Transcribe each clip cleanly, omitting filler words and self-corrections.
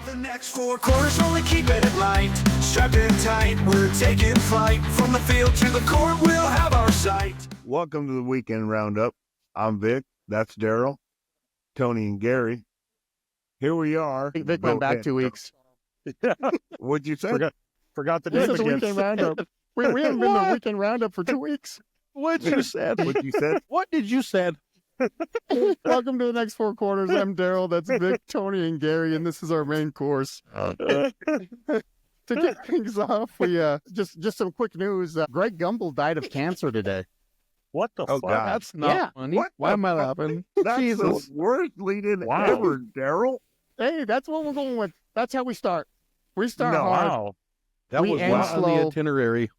The next 4 quarters, only keep it light. Strapped in tight, we're taking flight. From the field to the court, we'll have our sight. Welcome to the Weekend Roundup. I'm Vic. That's Daryl, Tony, and Gary. Here we are. Vic went back 2 weeks. What'd you say? Forgot the This name is the again. Weekend Roundup. We haven't been to the Weekend Roundup for 2 weeks. What you said? What you said? What did you said? Welcome to the next 4 quarters. I'm Daryl. That's Vic, Tony, and Gary, and this is our main course. To kick things off, we just some quick news. Greg Gumbel died of cancer today. What the Oh, fuck? God. That's not Yeah. funny. What Why the am I fuck? laughing? That's Jesus. the worst lead-in Wow. ever, Daryl. Hey, that's what we're going with. That's how we start. We start No, hard. Wow. That We was end not on slow. the itinerary.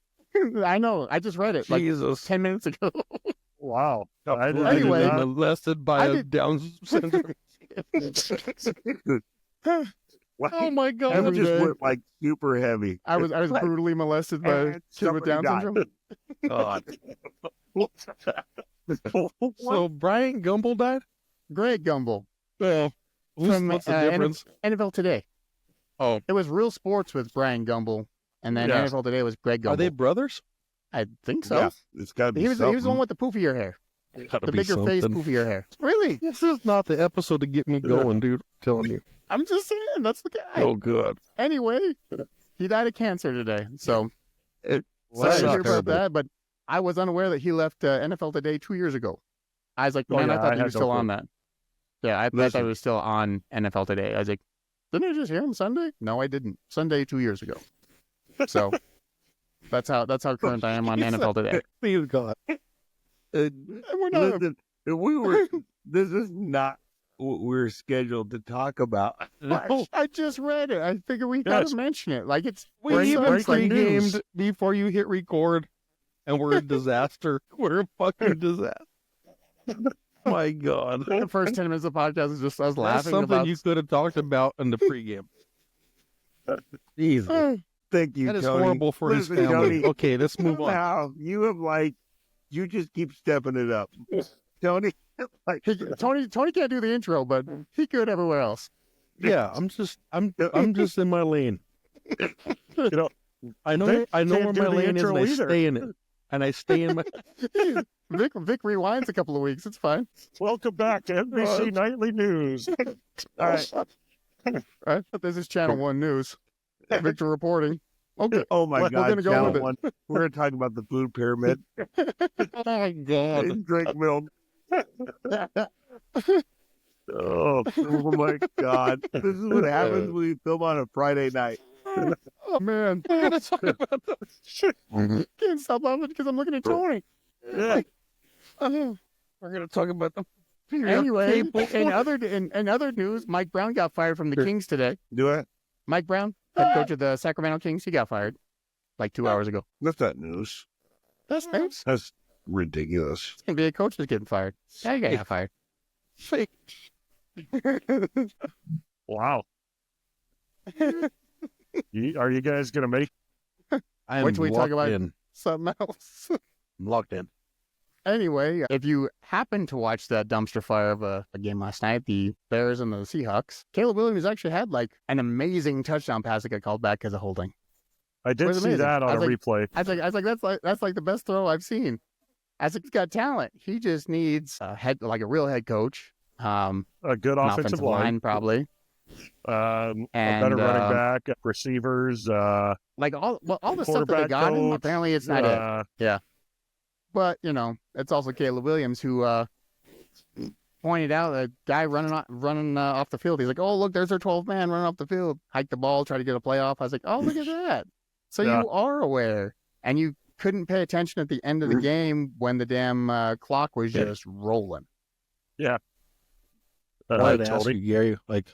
I know. I just read it like Jesus. 10 minutes ago. Wow. I Anyway. did molested by I a did- Down syndrome. Wow. Oh my You God. Every just day. went like super heavy. I was brutally molested by a And kid with somebody Down died. syndrome. God. So Brian Gumble died? Greg Gumbel. Well, From, what's the uh, difference? NFL Today. Oh, It was Real Sports with Brian Gumbel, and then Yeah. NFL Today was Greg Gumbel. are they brothers? I think so. Yeah, it's got to be He was the something. one with the poofier hair, Gotta the be bigger face, something. poofier hair. Really? This is not the episode to get me going, dude. I'm telling you. I'm just saying, that's the guy. Oh, good. Anyway, he died of cancer today, so Well, sorry that's to not hear about terrible. that. But I was unaware that he left NFL Today 2 years ago. I was like, Oh, man, yeah, I thought I he had was no still clue. on that. Yeah, I thought Listen. he was still on NFL Today. I was like, didn't I just hear him Sunday? No, I didn't. Sunday 2 years ago. So that's how current I am on NFL Today. Please God. And we're not. Listen, if we were. This is not what we're scheduled to talk about. I just read it. I figure we Yes. gotta mention it. Like it's We breaking- even breaking news. pre-gamed before you hit record, and we're a disaster. We're a fucking disaster. My God. The first 10 minutes of the podcast is just us That's laughing something about. you could have talked about in the pregame. Jesus. Oh, Thank you, That is Tony. horrible for his Listen, family. Tony, Okay, let's move on. Now, you have you just keep stepping it up. Tony, Tony can't do the intro, but he could everywhere else. Yeah, I'm just in my lane. You know, I know Vic where can't my do the lane is, and I intro either. stay in it. And I stay in my. Vic rewinds a couple of weeks. It's fine. welcome back to NBC Nightly News. All right. All right. This is Channel 1 News. Victor reporting. Okay. oh my We're God, gonna go Channel with it. 1. We're going to talk about the food pyramid. Oh my God. And drink milk. Oh my God. This is what happens when we film on a Friday night. Oh man. We're gonna talk about the. Can't stop laughing because I'm looking at Tony. Yeah. Oh. We're gonna talk about the. Anyway, Cable. in other news, Mike Brown got fired from the Sure. Kings today. Do it? Mike Brown, head coach of the Sacramento Kings, he got fired like 2 hours ago. That's not news. That's news. That's ridiculous. NBA coach is getting fired. That guy got fired. Fake. Wow. Are you guys going to make I am Wait till we talk locked about- in. Something else. I'm locked in. Anyway, if you happen to watch that dumpster fire of a game last night, the Bears and the Seahawks, Caleb Williams actually had like an amazing touchdown pass that got called back as a holding. I did was see amazing. that on I a was like- replay. I was like that's like the best throw I've seen. As he's got talent, he just needs a real head coach, A good an offensive line, probably, a and better running back, receivers, like all the stuff that they quarterback got him. coach, Apparently, it's not it. But you know, it's also Caleb Williams who pointed out a guy running off the field. He's like, "Oh, look, there's our 12th man running off the field. Hike the ball, try to get a playoff." I was like, "Oh, look at that!" So Yeah. you are aware, and you couldn't pay attention at the end of the game when the damn clock was just rolling. I wanted to ask Tony. you, Gary, like,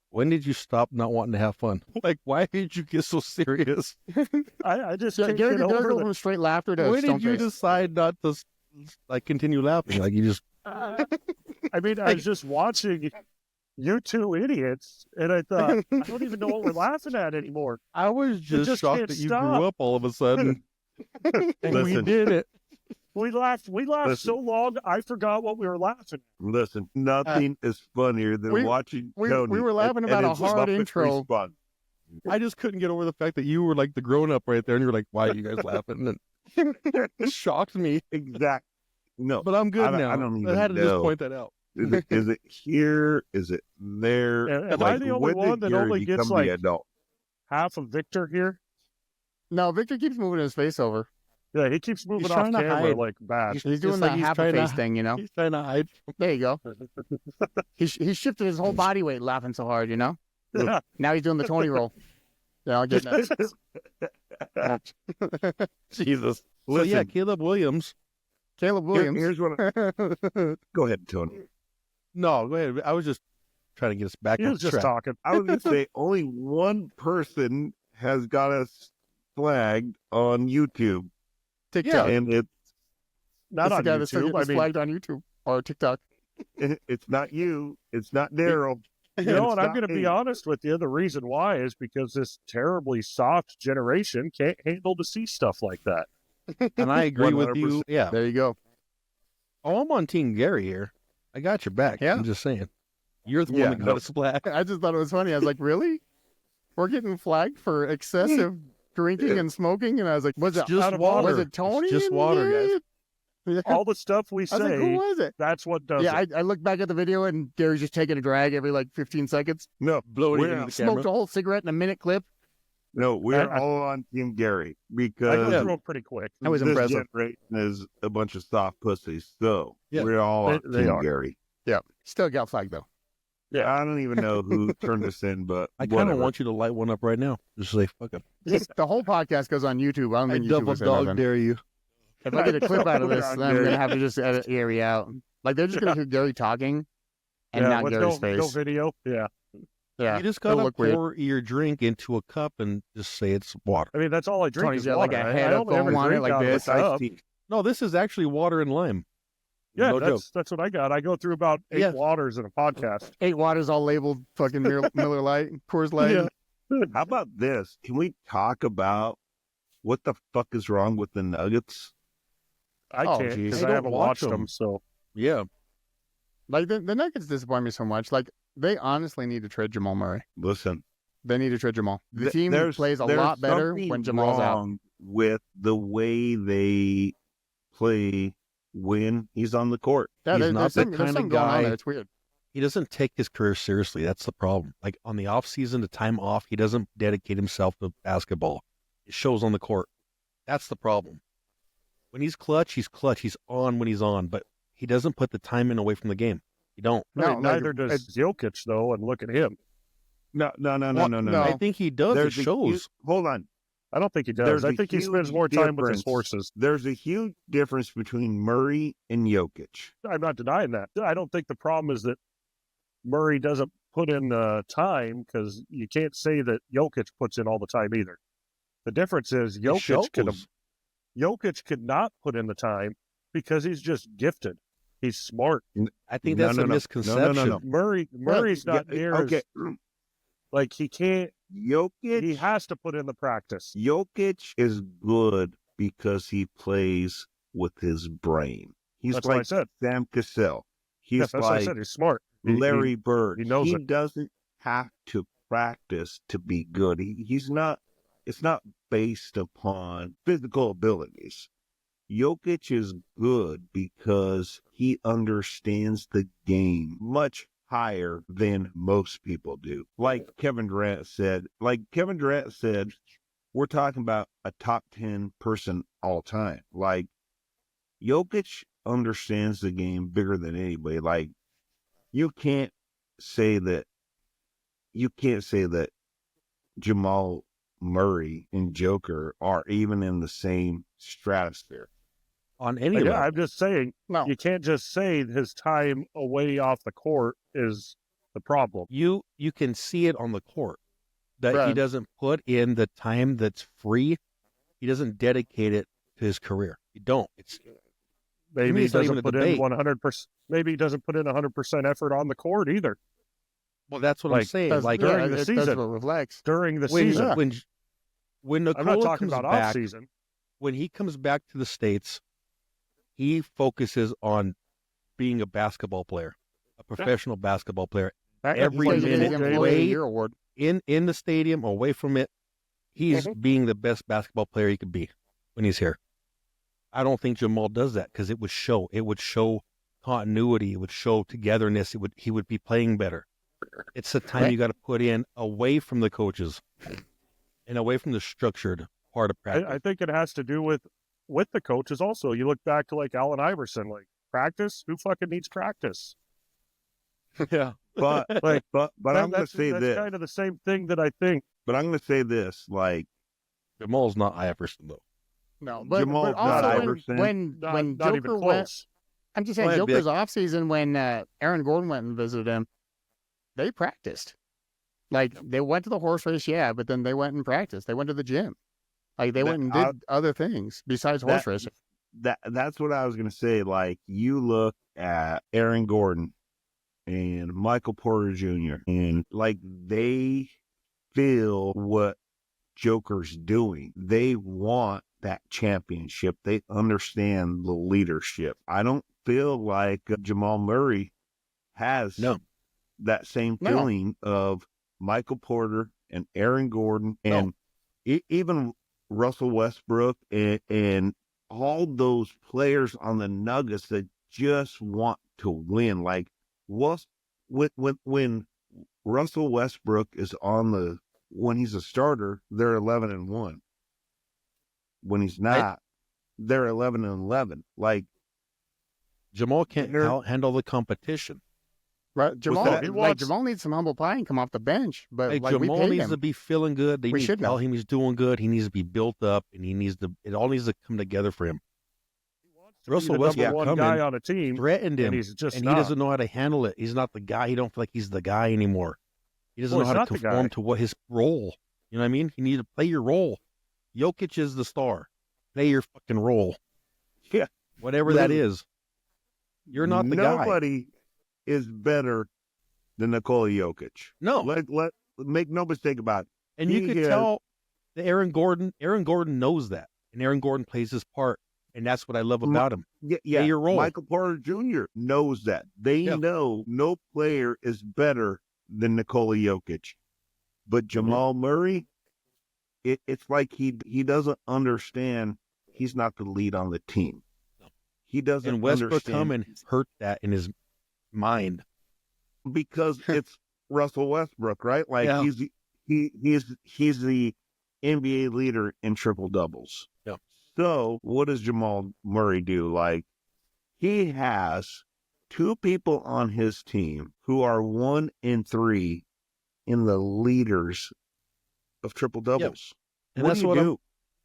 when did you stop not wanting to have fun? Like, why did you get so serious? I just So can't Gary get could over go the from straight laughter to When stone did you face. decide not to, like, continue laughing? Like, you just, I mean, I was just watching you two idiots, and I thought, I don't even know what we're laughing at anymore. I was just just shocked can't that you stop. grew up all of a sudden. And we Listen. did it. We laughed Listen. so long, I forgot what we were laughing. Listen, nothing is funnier than we- watching we Tony. were laughing and about a his hard Muppet intro. response. I just couldn't get over the fact that you were like the grown up right there, and you were like, "Why are you guys laughing?" And it shocked me. Exactly. No, But I'm good I don't- now. I don't even had to just know. point that out. is it here? Is it there? Am I the only when one did that Gary only gets, become like- the adult? Half of Victor here. No, Victor keeps moving his face over. Yeah, he keeps moving He's off trying to camera hide. like bad. He's Just doing like the he's half a trying to- face thing, you know. He's trying to hide. There you go. He shifted his whole body weight laughing so hard, you know. Yeah. Now he's doing the Tony roll. Yeah, I'll get that. Jesus. So Listen, yeah, Caleb Williams. Caleb Williams. here's what. Go ahead, Tony. No, go ahead. I was just trying to get us back He on was just track. talking. I was going to say only one person has got us flagged on YouTube, TikTok. and Not That's on the guy that's YouTube. I mean, flagged on YouTube or TikTok. it's not you. It's not Daryl. you know, It's and I'm not going to be me. honest with you. The reason why is because this terribly soft generation can't handle to see stuff like that. And I agree with you. 100%. Yeah. There you go. Oh, I'm on Team Gary here. I got your back. Yeah. I'm just saying. You're the Yeah, one that no. got us flagged. I just thought it was funny. I was like, really? We're getting flagged for excessive drinking and smoking? And I was like, was it just out of water. Was it Tony? It's just in water, there? guys. Yeah. All the stuff we I was like, who say, was it? that's what does Yeah, it. I looked back at the video and Gary's just taking a drag every like 15 seconds. No, Blow it we're, into the Smoked camera. a whole cigarette in a minute clip. no, we're I- all on Team Gary I because go through them pretty quick. That was this impressive. generation is a bunch of soft pussies. So Yeah. we're all on They Team are. Gary. Yeah. Still got flagged though. Yeah. I don't even know who turned this in, but I kind of whatever. want you to light one up right now. Just say, fuck it. The whole podcast goes on YouTube. I don't I think YouTube double will say dog nothing. dare you. If I get a clip out of this, Dog then I'm dare. gonna have to just edit Gary out. Like they're just gonna hear Gary talking and not with Gary's no face. video. Yeah. Yeah, You just it'll gotta look weird. pour your drink into a cup and just say it's water. I mean, that's all I drink Tony's is got, like, water. a I head of don't ever foam on it drink like out of this. a cup. No, this is actually water and lime. Yeah, No joke. that's what I got. I go through about 8 Yeah. waters in a podcast. 8 waters all labeled fucking Miller Lite, Coors Light. Yeah. How about this? Can we talk about what the fuck is wrong with the Nuggets? I Oh, can't geez. because I I don't haven't watch watched them. them. So Yeah. Like the Nuggets disappoint me so much. Like they honestly need to trade Jamal Murray. Listen, They need to trade Jamal. The th- team there's- plays a there's lot better something when Jamal's out. wrong with the way they play when he's on the court. Yeah, He's there's not something, the there's kind of something going on guy- there. It's weird. He doesn't take his career seriously. That's the problem. Like on the off season, the time off, he doesn't dedicate himself to basketball. It shows on the court. That's the problem. When he's clutch, he's clutch. He's on when he's on, but he doesn't put the time in away from the game. You don't. I mean, No, like, neither does Jokic though. And look at him. No. No. I think he does. There's It a shows. huge- hold on. I don't think he does. There's I a think he spends huge more time with his difference. horses. There's a huge difference between Murray and Jokic. I'm not denying that. I don't think the problem is that Murray doesn't put in the time because you can't say that Jokic puts in all the time either. The difference is It Jokic could not put in the time because he's just gifted. He's smart. I think No, that's no, a no. misconception. No. Murray's not near Okay, as like he can't. Jokic. He has to put in the practice. Jokic is good because he plays with his brain. He's That's what I like said. Sam Cassell. He's Yes, that's what I like said. He's smart. He- Larry Bird. he knows it. doesn't have to practice to be good. He's not. It's not based upon physical abilities. Jokic is good because he understands the game much higher than most people do. Like Kevin Durant said, we're talking about a top 10 person all time. Like Jokic understands the game bigger than anybody. Like you can't say that Jamal Murray and Joker are even in the same stratosphere. On any Yeah, level. I'm just saying No, you can't just say his time away off the court is the problem. You can see it on the court that he Right. doesn't put in the time that's free. He doesn't dedicate it to his career. You don't. It's Maybe me, he it's not even doesn't a put in debate. 100%. Maybe he doesn't put in 100% effort on the court either well, that's what I'm Like, saying. that's, Like during the that's season. what reflects. during the when season. when I'm not Nikola talking comes about back, off season. when he comes back to the States, he focuses on being a basketball player, a professional basketball player. Every He's getting minute the Employee of away the Year award. in the stadium, away from it, he's being the best basketball player he could be when he's here. I don't think Jamal does that because it would show. It would show continuity. It would show togetherness. He would be playing better. It's the time you got to put in away from the coaches and away from the structured part of practice. I think it has to do with the coaches also. You look back to like Allen Iverson, like practice. Who fucking needs practice? Yeah. But Like, but I'm going to say that's this. kind of the same thing that I think. But I'm going to say this. Like, Jamal's not Iverson though. No, but, Jamal's but not also Iverson. when Not, when not Joker even went, close. I'm just Go saying ahead, Joker's Vic. off season when Aaron Gordon went and visited him, they practiced. Like they went to the horse race, yeah, but then they went and practiced. They went to the gym. Like they That- went and did other things besides horse racing. that's what I was going to say. Like, you look at Aaron Gordon and Michael Porter Jr. and like they feel what Joker's doing. They want that championship. They understand the leadership. I don't feel like Jamal Murray has No. that same No. feeling of Michael Porter and Aaron Gordon and even Russell Westbrook and all those players on the Nuggets that just want to win. Like, when Russell Westbrook is when he's a starter, they're 11-1. When he's not, they're 11-11. Like, Jamal can't They're- handle the competition. Right, Jamal, that? He like wants- Jamal needs some humble pie and come off the bench, but Like, like we Jamal paid needs him. to be feeling good. They We need should to tell know. him he's doing good. He needs to be built up, and it all needs to come together for him. Russell He's the Westbrook number one come guy in, on a team, threatened and him, he's just and not. he doesn't know how to handle it. He's not the guy. He don't feel like he's the guy anymore. He doesn't Well, know he's how to not the conform guy. to what his role. You know what I mean? You need to play your role. Jokic is the star. Play your fucking role. Yeah. Whatever that is. You're not the guy. nobody is better than Nikola Jokic. No. Let make no mistake about it. And you He could is- tell that Aaron Gordon knows that. And Aaron Gordon plays his part. And that's what I love about him. Yeah, your role. Michael Porter Jr. knows that. They Yeah. know no player is better than Nikola Jokic. But Mm-hmm. Jamal Murray, it's like he doesn't understand he's not the lead on the team. He doesn't And Westbrook understand come and hurt that in his mind. because it's Russell Westbrook, right? Like Yeah. he's the NBA leader in triple doubles. Yeah. So what does Jamal Murray do? Like, he has two people on his team who are 1 and 3 in the leaders of triple doubles. And What that's do you what do?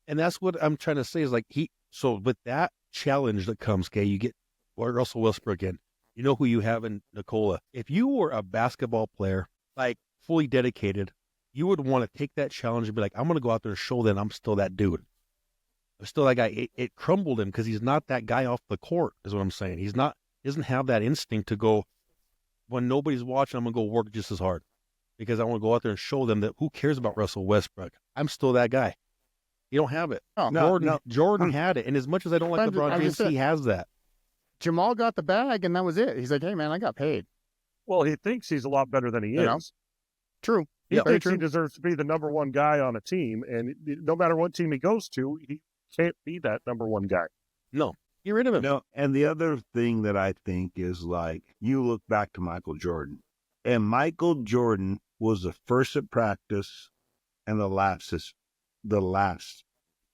And that's what I'm trying to say is like so with that challenge that comes, okay, you get Russell Westbrook in. You know who you have in Nikola. If you were a basketball player, like fully dedicated, you would want to take that challenge and be like, I'm going to go out there and show them I'm still that dude. I'm still that guy. It crumbled him because he's not that guy off the court, is what I'm saying. He doesn't have that instinct to go, when nobody's watching, I'm going to go work just as hard because I want to go out there and show them that who cares about Russell Westbrook? I'm still that guy. You don't have it. Oh, Jordan had it. And as much as I don't like I'm LeBron just James, saying- he has that. Jamal got the bag and that was it. He's like, hey man, I got paid. Well, he thinks he's a lot better than he You is. know? True. He Yeah, very thinks he true. deserves to be the number one guy on a team, and no matter what team he goes to, he can't be that number one guy. No. Get rid of him. No, and the other thing that I think is like, you look back to Michael Jordan, and Michael Jordan was the first at practice and the last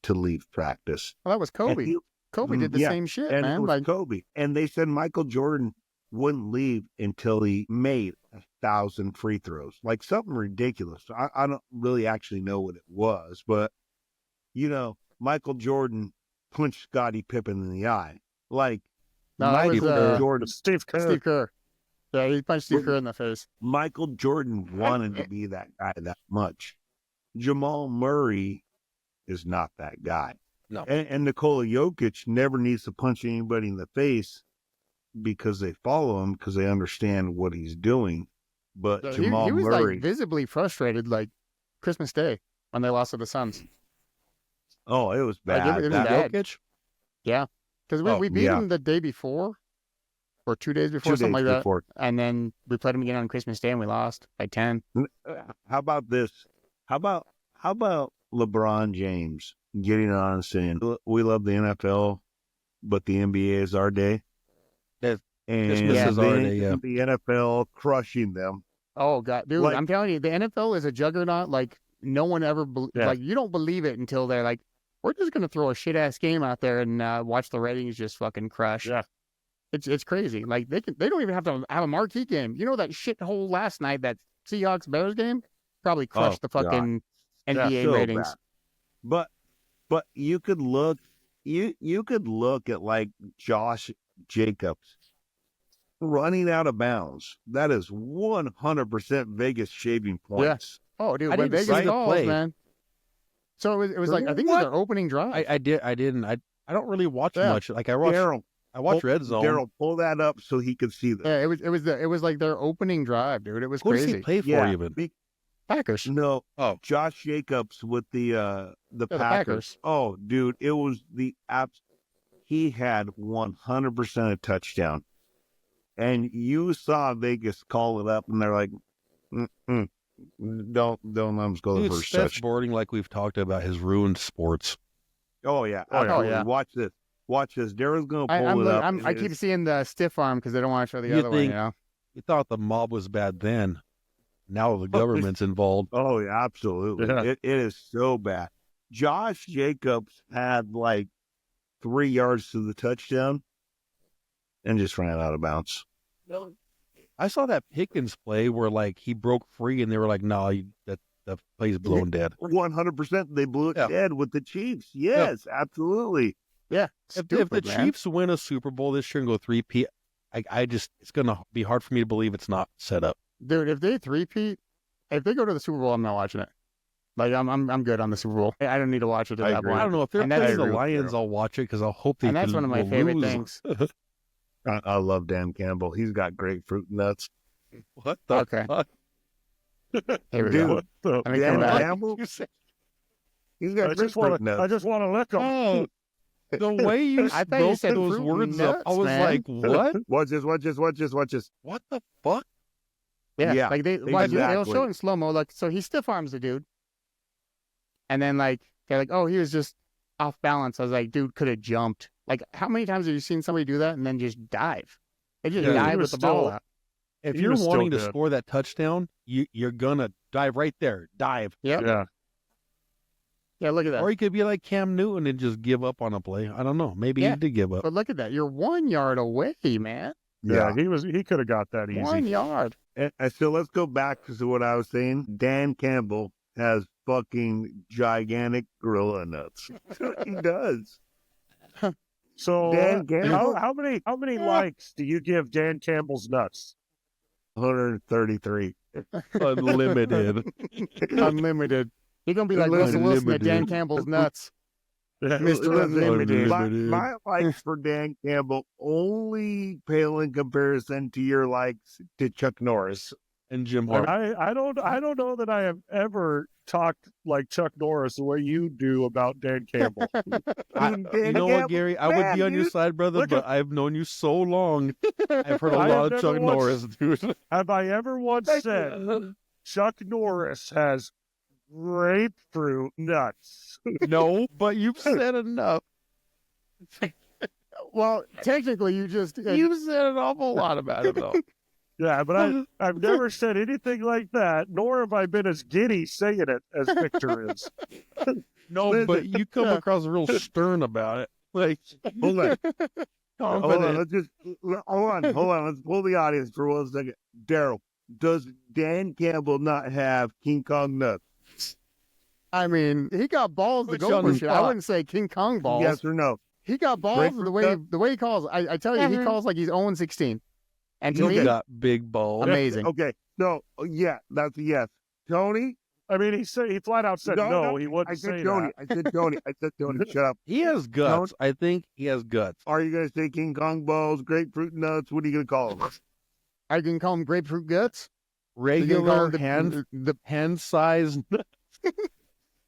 to leave practice. Well, that was And Kobe. he- Kobe did the yeah, same shit, and it man. was Like, Kobe. And they said Michael Jordan wouldn't leave until he made 1,000 free throws, like something ridiculous. I don't really actually know what it was, but Michael Jordan punched Scottie Pippen in the eye. Like, No, that was, Michael Jordan, Steve Kerr. Steve Kerr. Yeah, he punched Steve Kerr in the face. Michael Jordan wanted to be that guy that much. Jamal Murray is not that guy. No. And Nikola Jokic never needs to punch anybody in the face because they follow him because they understand what he's doing. But So Jamal he was Murray, like visibly frustrated, like Christmas Day when they lost to the Suns. oh, it was Like, bad. it was That- bad. Jokic? Yeah. Because Oh, we beat yeah. them the day before, or 2 days before, 2 something days like that. before. And then we played them again on Christmas Day, and we lost by 10. How about this? How about LeBron James getting on and saying, "We love the NFL, but the NBA is our day." That- And Christmas is our then day, yeah. the NFL crushing them. Oh god, dude! Like- I'm telling you, the NFL is a juggernaut. Like no one ever, Yeah. like you don't believe it until they're like, we're just gonna throw a shit ass game out there and watch the ratings just fucking crush. Yeah. It's crazy. Like they don't even have to have a marquee game. You know that shithole last night, that Seahawks Bears game, probably crushed the God. fucking NBA So ratings. bad. But you could look at like Josh Jacobs running out of bounds. That is 100% Vegas shaving points. Oh, dude, I when didn't Vegas see the calls, play. man. So it was like I think it was their opening drive. I didn't. I don't really watch Yeah. much. Like I Daryl, watch Red Zone. Daryl, pull that up so he could see this. yeah, it was like their opening drive, dude. It was Who does crazy. he play for Yeah, even? Packers. No. Oh. Josh Jacobs with the the Packers. Packers. Oh, dude, it was the he had 100% a touchdown. And you saw Vegas call it up, and they're like, don't let him go the Dude, first Steph touch. boarding, like we've talked about, has ruined sports. Oh yeah, Oh, yeah. absolutely. yeah. Watch this. Daryl's gonna pull I'm, it look- up. I'm, I and keep it's- seeing the stiff arm because they don't want to show the You other one. think- You know. You thought the mob was bad then. Now the government's involved. Oh yeah, absolutely. Yeah. It is so bad. Josh Jacobs had like 3 yards to the touchdown, and just ran out of bounds. I saw that Pickens play where like he broke free and they were like, "No, that play's blown dead." 100%, they blew it Yeah. dead with the Chiefs. Yes, absolutely. Yeah. If the Stupid, man. Chiefs win a Super Bowl this year and go 3-peat, I just it's gonna be hard for me to believe it's not set up. Dude, if they three-peat, if they go to the Super Bowl, I'm not watching it. Like I'm good on the Super Bowl. I don't need to watch it at I that agree. point. I don't know if they're And that's- playing the I agree with Lions. you. I'll watch it because I'll hope they. And that's can- one of my will favorite lose. things. I love Dan Campbell. He's got grapefruit nuts. What the Okay. fuck? Here we Dude. go. What the- Let me Dan come back. Campbell, You said- he's got I just grapefruit want to. I nuts. just want to lick them. Oh, the way you I thought you broke said those fruit words nuts, up, I was man. like, "What? Watch this. What the fuck?" Yeah, Yeah, like they'll show exactly. it in slow mo. Like, so he stiff arms the dude, and then like they're like, "Oh, he was just off balance." I was like, "Dude, could have jumped." Like, how many times have you seen somebody do that and then just dive? They just Yeah, he dive was with the ball still- out. If He you're was still wanting to good. score that touchdown, you're gonna dive right there. Dive. Yep. Yeah. Yeah, look at that. Or you could be like Cam Newton and just give up on a play. I don't know. Maybe Yeah. he did give up. But look at that. You're 1 yard away, man. Yeah. He could have got that easy. 1 yard. And so let's go back to what I was saying. Dan Campbell has fucking gigantic gorilla nuts. He does. So Dan Campbell? how many likes do you give Dan Campbell's nuts? 133. Unlimited. Unlimited. You're gonna be like Russell Wilson at Dan Unlimited. Campbell's nuts. Yeah. Mr. Unlimited. My likes for Dan Campbell only pale in comparison to your likes to Chuck Norris. And Jim And Harbaugh. I don't know that I have ever talked like Chuck Norris the way you do about Dan Campbell. Dan You know what, Campbell, Gary? I would man, be on your dude. side, brother, Look but at- I've known you so long. I've heard a I lot have of Chuck never watched- Norris, dude. Have I ever once said Chuck Norris has grapefruit nuts? No, but you've said enough. Well, technically, you just You've said an awful lot about it, though. Yeah, but I've never said anything like that, nor have I been as giddy saying it as Victor is. No, Listen. but you come across real stern about it. Like, Hold on. Hold on. confident. Let's just hold on. Let's pull the audience for 1 second. Daryl, does Dan Campbell not have King Kong nuts? I mean, he got balls to Put go you on for the shit. I spot. wouldn't say King Kong balls. Yes or no? He got balls Grapefruit the way he calls. I tell you, he calls like he's 0-16. And to You me, got big balls. amazing. Okay. No. Yeah, that's a yes. Tony? I mean, he flat out said no. He I wouldn't said say Tony. that. I said Tony. I said Tony. Shut up. He has guts. I think he has guts. Are you going to say King Kong balls, grapefruit nuts? What are you going to call them? I can call him grapefruit guts. You can call Regular him hand the hand size.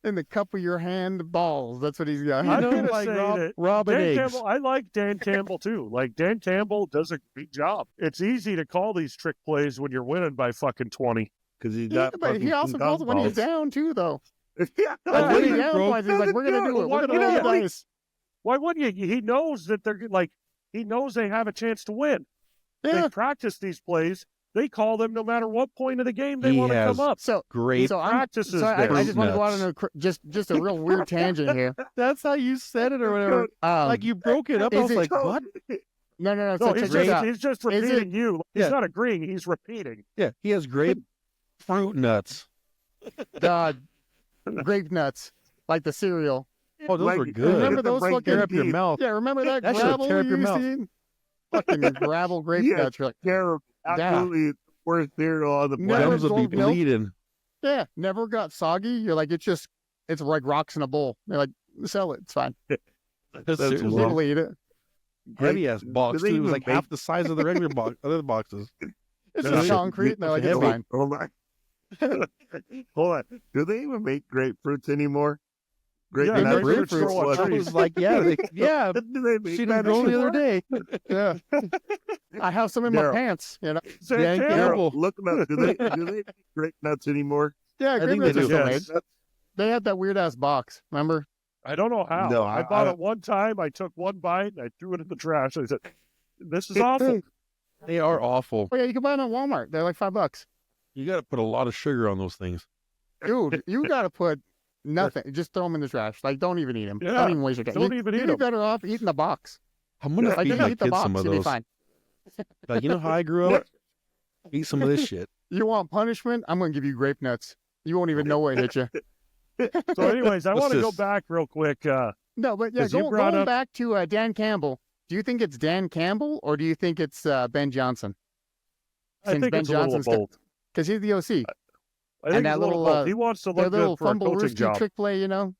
In the cup of your hand, balls. That's what he's got. I'm know, gonna like say that Robin Dan eggs. Campbell. I like Dan Campbell too. Like Dan Campbell does a great job. It's easy to call these trick plays when you're winning by fucking 20. because he's Yeah, got. but he also calls it when he's down too, though. Yeah, Like, when he's he down broke- points, he's like, "We're gonna do it. We're gonna roll the dice." Why wouldn't you? He knows that they're like. He knows they have a chance to win. Yeah. They practice these plays. They call them no matter what point of the game they He want to has- come up. So, Great. so I'm. Practices So I there. just want to go out Nuts. on just a real weird tangent here. That's how you said it or whatever. Like You broke it up. I is was it- like, what? no. No, So he's check this out. just Is it- repeating you. He's Yeah. not agreeing. He's repeating. Yeah, he has grape fruit nuts. Grape nuts, like the cereal. Oh, those Like, were good. Remember those Break fucking Tear up your mouth. Yeah, remember that That should've gravel tear up you your used mouth. to eat? Fucking gravel grape Yeah. nuts. You're like, Terrible. Absolutely worst cereal on the Never planet. Gums will be sold milk. bleeding. yeah, never got soggy. You're like, it's like rocks in a bowl. They're like, sell it. It's fine. That's Seriously. long. People eat it. Heavy ass box Do they too. It was even like make- half the size of the regular box, other boxes. It's No, just they- concrete. And they're like, it's heavy. fine. Hold on. Hold on. Do they even make grapefruits anymore? Grape Yeah, nuts? grapefruits Or grow on what? I trees. was like, yeah, yeah. Do they make She that didn't grow the other anymore? day. Yeah. I have some in my Daryl. pants. You know. Say Dan it, Campbell. Daryl, look them up. Do they make grape nuts anymore? Yeah, grape think nuts they are do. still made. Yes. They had that weird ass box. Remember? I don't know how. No, I I- bought I- it one time. I took one bite and I threw it in the trash. I said, "This is awful." They are awful. Oh yeah, you can buy them at Walmart. They're like $5. You got to put a lot of sugar on those things. Dude, you gotta put nothing. Just throw them in the trash. Like, don't even eat them. Yeah, Don't even waste your time. don't even eat You'd be 'em. better off eating the box. I'm gonna Like, feed just my eat the kids box. some of You'll be those. fine. Like, you know how I grew up? Eat some of this shit. You want punishment? I'm gonna give you grape nuts. You won't even know where it hit you. So, anyways, I What's want to go this? back real quick. No, but yeah, 'Cause you brought going up- back to Dan Campbell. Do you think it's Dan Campbell or do you think it's Ben Johnson? I Since think Ben it's a little of Johnson's both. Because he's the OC. I think that it's a little little, of both. He wants to Their look little good for a fumble coaching rooski job. trick play, you know.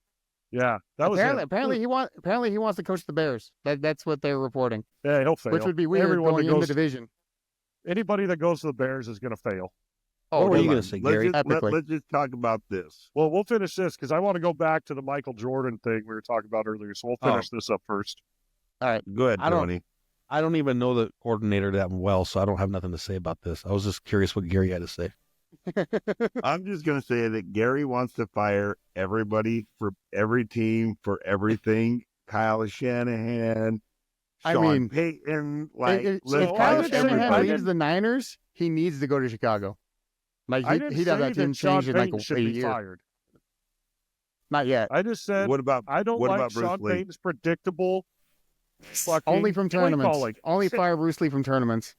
Yeah, that was Apparently, it. apparently he wants to coach the Bears. That's what they're reporting, Yeah, he'll fail. which would be weird Everyone going that in the goes, division. anity that goes to the Bears is going to fail. Oh, What were you hold gonna on. say, Let's Gary? just, Epically. let's just talk about this. Well, we'll finish this because I want to go back to the Michael Jordan thing we were talking about earlier. So we'll finish this up first. Go ahead, I don't- Tony. I don't even know the coordinator that well, so I don't have nothing to say about this. I was just curious what Gary had to say. I'm just going to say that Gary wants to fire everybody for every team for everything. Kyle Shanahan, I Sean mean, Payton. Like, if let's I Kyle didn't fire say- Shanahan I leaves everybody. the Niners, he needs to go to Chicago. Like I didn't he'd have say that team that Sean changed in like Payton should 8 be years. fired. Not yet. I just said What about I don't what like about Bruce Sean Lee? Payton's predictable fucking Only from play tournaments. calling. Only fire Bruce Lee from tournaments.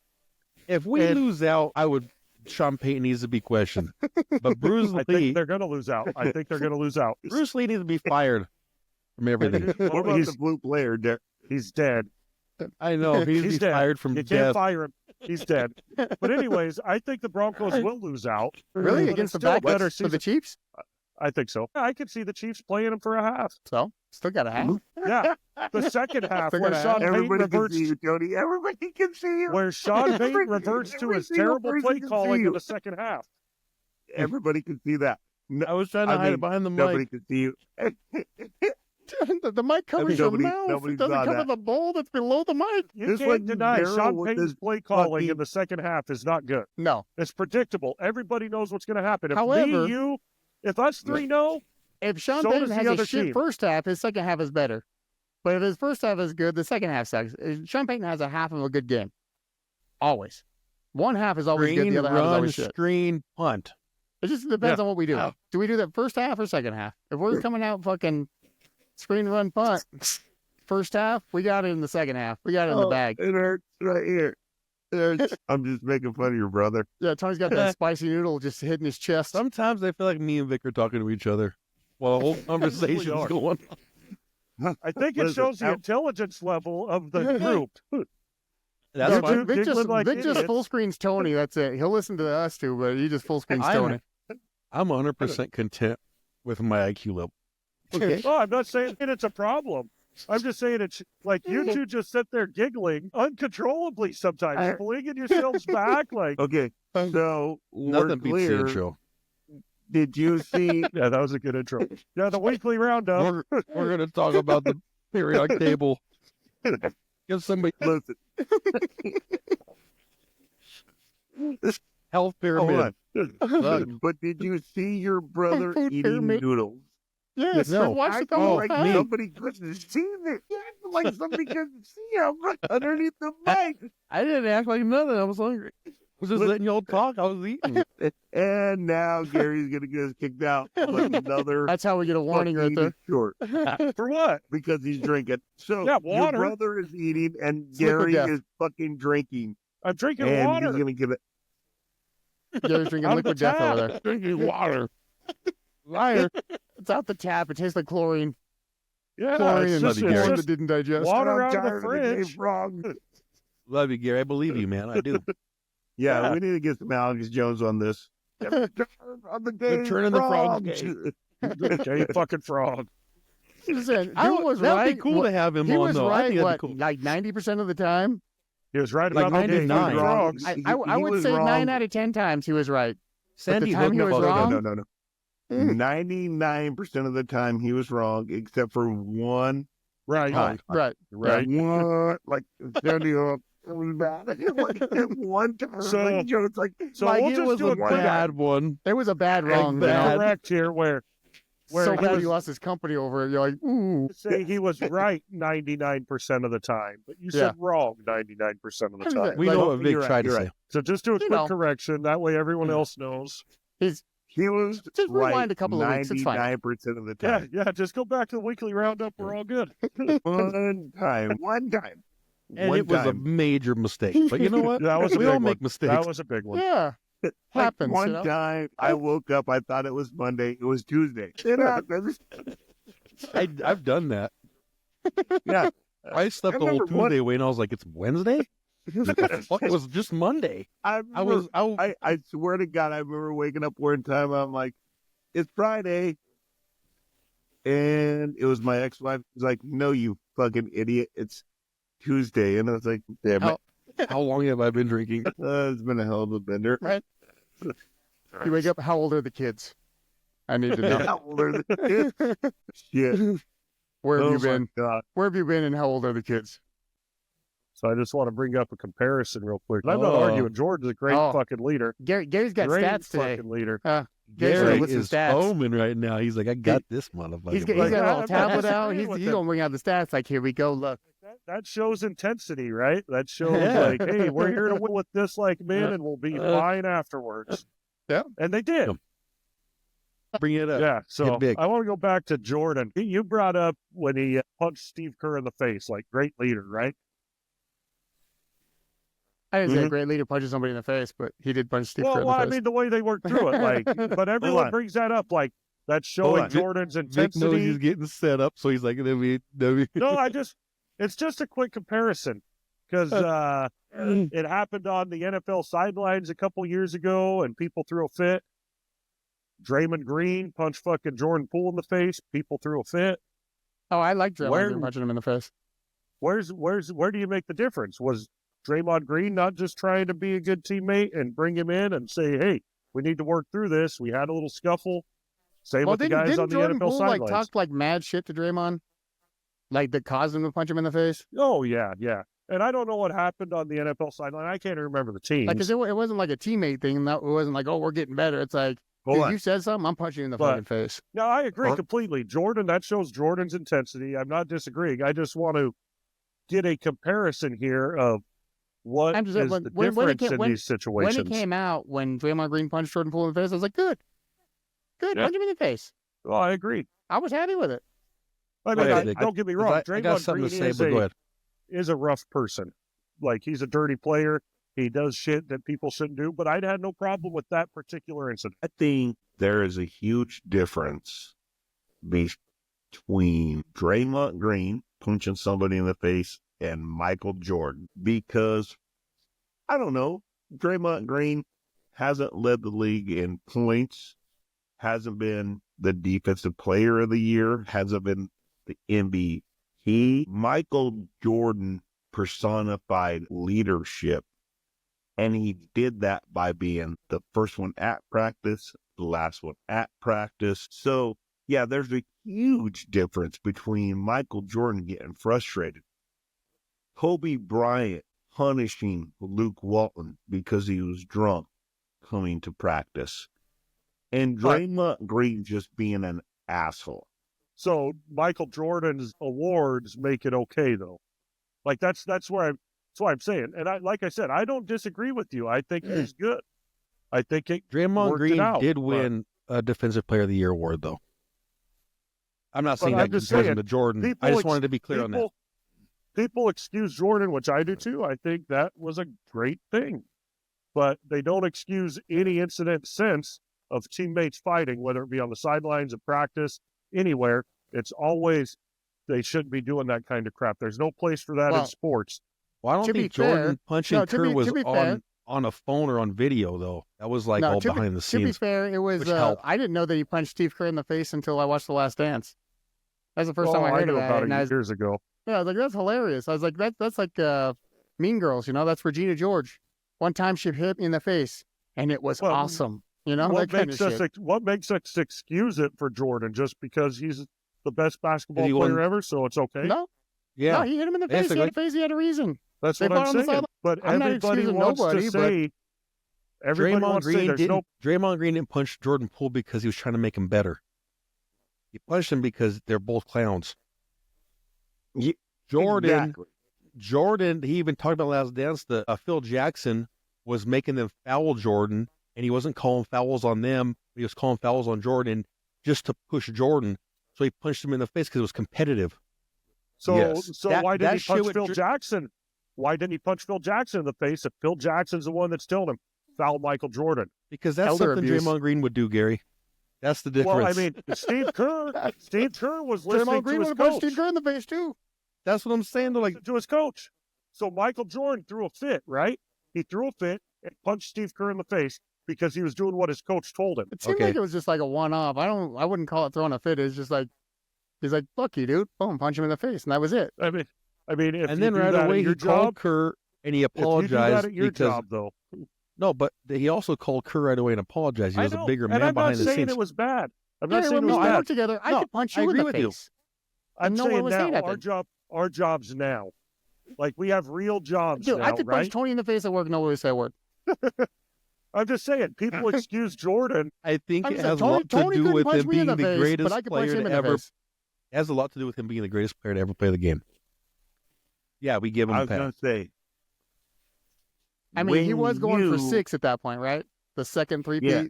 If we And- lose out, I would. Sean Payton needs to be questioned, but Bruce I Lee, think they're going to lose out. I think they're going to lose out. Bruce Lee needs to be fired from everything. What about he's, the blue player? he's dead. I know he needs to He's be dead. fired from You can't death. fire him. He's dead. But anyways, I think the Broncos will lose out. Really? But Against it's the still a better backups for the season. Chiefs? I think so. I could see the Chiefs playing him for a half. So, still got a half. Yeah, the second half Still where got a Sean half. Payton Everybody can reverts, see you, Tony. Everybody can see you. where Sean Payton Every- reverts to every his single terrible person play can see calling you. in the second half. Everybody can see that. No, I was trying to I hide mean, it behind the nobody mic. can see you. The mic covers your nobody- mouth. It nobody doesn't saw cover that. the bowl that's below the mic. You This can't one, deny Daryl, Sean with Payton's his play calling fucking- in the second half is not good. No. It's predictable. Everybody knows what's going to happen. If However- me, you, if us three know, If Sean So Payton does the has other a shit team. first half, his second half is better. But if his first half is good, the second half sucks. Sean Payton has a half of a good game. Always. One half is always good, Screen, the other half is run, always shit. screen, punt. It just depends Yeah. on what we do. Yeah. Do we do that first half or second half? If we're coming out fucking screen run punt, first half, we got it in the second half. We got it in the Oh, bag. It hurts right here. It hurts. I'm just making fun of your brother. Yeah, Tony's got that spicy noodle just hitting his chest. Sometimes I feel like me and Vic are talking to each other while the whole conversation's are. going on. I think it Listen, shows the how- intelligence level of the group. That's Yeah, fine. Vic just, Giggling like Vic just idiots. full screens Tony. That's it. He'll listen to us too, but he just full screens Tony. I'm 100% content with my IQ level. Okay. Oh, I'm not saying it's a problem. I'm just saying it's like you two just sit there giggling uncontrollably sometimes, flinging yourselves back like Okay, so we're Nothing beats the clear. intro. Did you see? Yeah, that was a good intro. Yeah, the weekly roundup. We're going to talk about the periodic table. Give somebody Listen, health hold pyramid. on. But did you see your brother Food eating pyramid. noodles? Yes, No. watch it the I whole like time. somebody couldn't see it. Yeah, like somebody couldn't see him underneath the mic. I didn't act like nothing. I was hungry. I was just letting y'all talk. I was eating. And now Gary's gonna get us kicked out. But another That's how we get a warning right there. short For what? because he's drinking. So Yeah, your water. brother is eating and It's liquid Gary death. is fucking drinking. I'm drinking And water. he's gonna give it. Gary's drinking Out of the liquid death over tap. there. Drinking water. Liar. It's out the tap. It tastes like chlorine. Yeah, Chlorine it's and just, bloody it's corn just that didn't digest. water I'm out of the tired of the game fridge. wrong. Love you, Gary. I believe you, man. I do. Yeah, Yeah. we need to get some Alex Jones on this. On the game turning the frogs frogs. Gay fucking frog. Listen, I dude was that'd right. be cool to have him He on, was though. I right, think that'd what, be cool. like 90% of the time? He was right Like about the gay 99. fucking frogs. He I would was say wrong. 9 out of 10 times he was right. Sandy time he hooked was up wrong- other- No. 99% of the time he was wrong, except for one Right. time. Right. Right. One, like, Sandy Hook. It was bad. Like, one time. So- like, you know, it's like, So Like, we'll it just was do a a quick bad one. It was a bad wrong. you know? correct here where So he bad was- he lost his company over it. You're like, ooh. say he was right 99% of the time, but you said wrong 99% of the time. We Like, know what Vic you're right, tried to you're say. right. So just do a quick know. correction. That way everyone else knows. he was Just rewind right a couple of weeks, it's fine. 99% of the Yeah, time. yeah. Just go back to the weekly roundup. We're all good. One time. And One it was a time. major mistake. But you know what? That was a we big all make one. mistakes. That was a big one. Yeah. Like, Happens. one you know? time I woke up, I thought it was Monday. It was Tuesday. It happens. I've done that. Yeah. I slept the whole remember one- Tuesday away, and I was like, "It's Wednesday." What the fuck? It was just Monday. I swear to God, I remember waking up one time. I'm like, it's Friday. And it was my ex-wife. She's like, no, you fucking idiot. It's Tuesday. And I was like, damn it. How long have I been drinking? It's been a hell of a bender. Right. You wake up, how old are the kids? I need to know. How old are the kids? Shit. Where have Oh you my been? God. Where have you been and how old are the kids? So I just want to bring up a comparison real quick. I'm not Oh. arguing. George's a great Oh. fucking leader. Gary's got Great stats today. fucking leader. Gary's Gary with some is stats. foaming right now. He's like, "I got this motherfucker." He's bro." got a I'm little not tablet out. disagreeing He's with going him. to bring out the stats. Like, here we go. Look. That shows intensity, right? That shows Yeah. like, hey, we're here to win with this like men, and we'll be fine afterwards. Yeah. And they did. Bring it up. Yeah. So Get big. I want to go back to Jordan. You brought up when he punched Steve Kerr in the face, like great leader, right? I didn't say a Mhm. great leader punches somebody in the face, but he did punch Steve Kerr in Well, the I face. mean the way they worked through it, like, but everyone on. brings that up, like that's Hold showing on. Jordan's Vic knows intensity. he's getting set up, so he's like, "W." No, it's just a quick comparison because it happened on the NFL sidelines a couple years ago, and people threw a fit. Draymond Green punched fucking Jordan Poole in the face. People threw a fit. Oh, I like Draymond Where- Green punching him in the face. Where do you make the difference? Was Draymond Green not just trying to be a good teammate and bring him in and say, hey, we need to work through this. We had a little scuffle. Same Well, with the guys on didn't the Jordan NFL Poole like sidelines. talk like mad shit to Draymond? Like that caused him to punch him in the face? Oh, yeah. And I don't know what happened on the NFL sideline. I can't remember the teams. Like, 'cause it wasn't like a teammate thing. It wasn't like, oh, we're getting better. It's like, Hold dude, on. you said something, I'm punching you in the But- fucking face. No, I agree Huh? completely. Jordan, that shows Jordan's intensity. I'm not disagreeing. I just want to get a comparison here of what I'm just is saying, the when it difference came- in when- these When situations. it came out, when Draymond Green punched Jordan Poole in the face, I was like, good. Good, Yeah. punch him in the face. Well, I agree. I was happy with it. I mean, Okay, Vic, don't get me wrong. I got Draymond something Green to say, is but go ahead. is a rough person. Like, he's a dirty player. He does shit that people shouldn't do, but I'd had no problem with that particular incident. I think there is a huge difference between Draymond Green punching somebody in the face and Michael Jordan because, I don't know, Draymond Green hasn't led the league in points, hasn't been the defensive player of the year, hasn't been the MVP. Michael Jordan personified leadership. And he did that by being the first one at practice, the last one at practice. So, yeah, there's a huge difference between Michael Jordan getting frustrated, Kobe Bryant punishing Luke Walton because he was drunk coming to practice, and Draymond Green just being an asshole. So Michael Jordan's awards make it okay though. Like that's why I'm saying. And like I said, I don't disagree with you. I think he's good. I think it Draymond worked Green it out, did but- win a Defensive Player of the Year award, though. I'm not saying But that I'm just compares him saying, to Jordan. people I just ex- wanted to be clear on that. People excuse Jordan, which I do too. I think that was a great thing. But they don't excuse any incident since of teammates fighting, whether it be on the sidelines of practice, anywhere. It's always they shouldn't be doing that kind of crap. There's no place for that in Well, sports. Well, I don't to be think Jordan fair- punching no, to Kerr be- was to be fair- on a phone or on video, though. That was like all behind the To be scenes. fair, it was. which helped. I didn't know that he punched Steve Kerr in the face until I watched The Last Dance. That's the first time I heard knew about about it. And I was, years ago. yeah, I was like, that's hilarious. I was like, that's like Mean Girls, you know? That's Regina George. One time she hit me in the face, and it was Well, awesome. You know, What that kind of makes shit. what makes us excuse it for Jordan just because he's the best basketball He player won- ever, so it's okay? No, Yeah. no, he hit him in the Yes, face. He had a face. He had a reason. That's They what fought I'm on the saying. sideline. But I'm not everybody excusing wants nobody, to but- say everybody Draymond wants to say Green there's didn't. no Draymond Green didn't punch Jordan Poole because he was trying to make him better. He punched him because they're both clowns. Ye- Jordan, Exactly. Jordan. He even talked about Last Dance. The Phil Jackson was making them foul Jordan, and he wasn't calling fouls on them. He was calling fouls on Jordan just to push Jordan. So he punched him in the face because it was competitive. So Yes. so That- why didn't that he shit punch with Phil Dr- Jackson? Why didn't he punch Phil Jackson in the face if Phil Jackson's the one that's telling him foul Michael Jordan? Because that's Elder something abuse. Draymond Green would do, Gary. That's the difference. Well, I mean, Steve Kerr was listening Draymond Green to would his have punched coach. Steve Kerr in the face too. that's what I'm saying. Though, like, To his coach. So Michael Jordan threw a fit, right? He threw a fit and punched Steve Kerr in the face because he was doing what his coach told him. It seemed Okay. like it was just like a one-off. I wouldn't call it throwing a fit. It's just like he's like, "Fuck you, dude!" Boom, punch him in the face, and that was it. I mean, if and you then do right that away at your he called job, Kerr and he if you do that apologized at your because job, though, no, but he also called Kerr right away and apologized. He was I know, a bigger and man I'm not behind the saying scenes. it was bad. I'm Yeah, not saying when it we was used to bad. work together, I No, could punch I you in agree the with you. face. I'm no one saying was now saying nothing. our jobs now, like we have real jobs Dude, now, I could punch right? Tony in the face at work. Nobody would say a word. I'm just saying, people excuse Jordan. I think I'm it just has saying, a lot to Tony do couldn't with punch him me in being the the face, greatest but I could punch player him to in the ever. face. It has a lot to do with him being the greatest player to ever play the game. Yeah, we give him I a was pass. going to say. I mean, he was going for you- 6 at that point, right? The second three-peat. Yeah.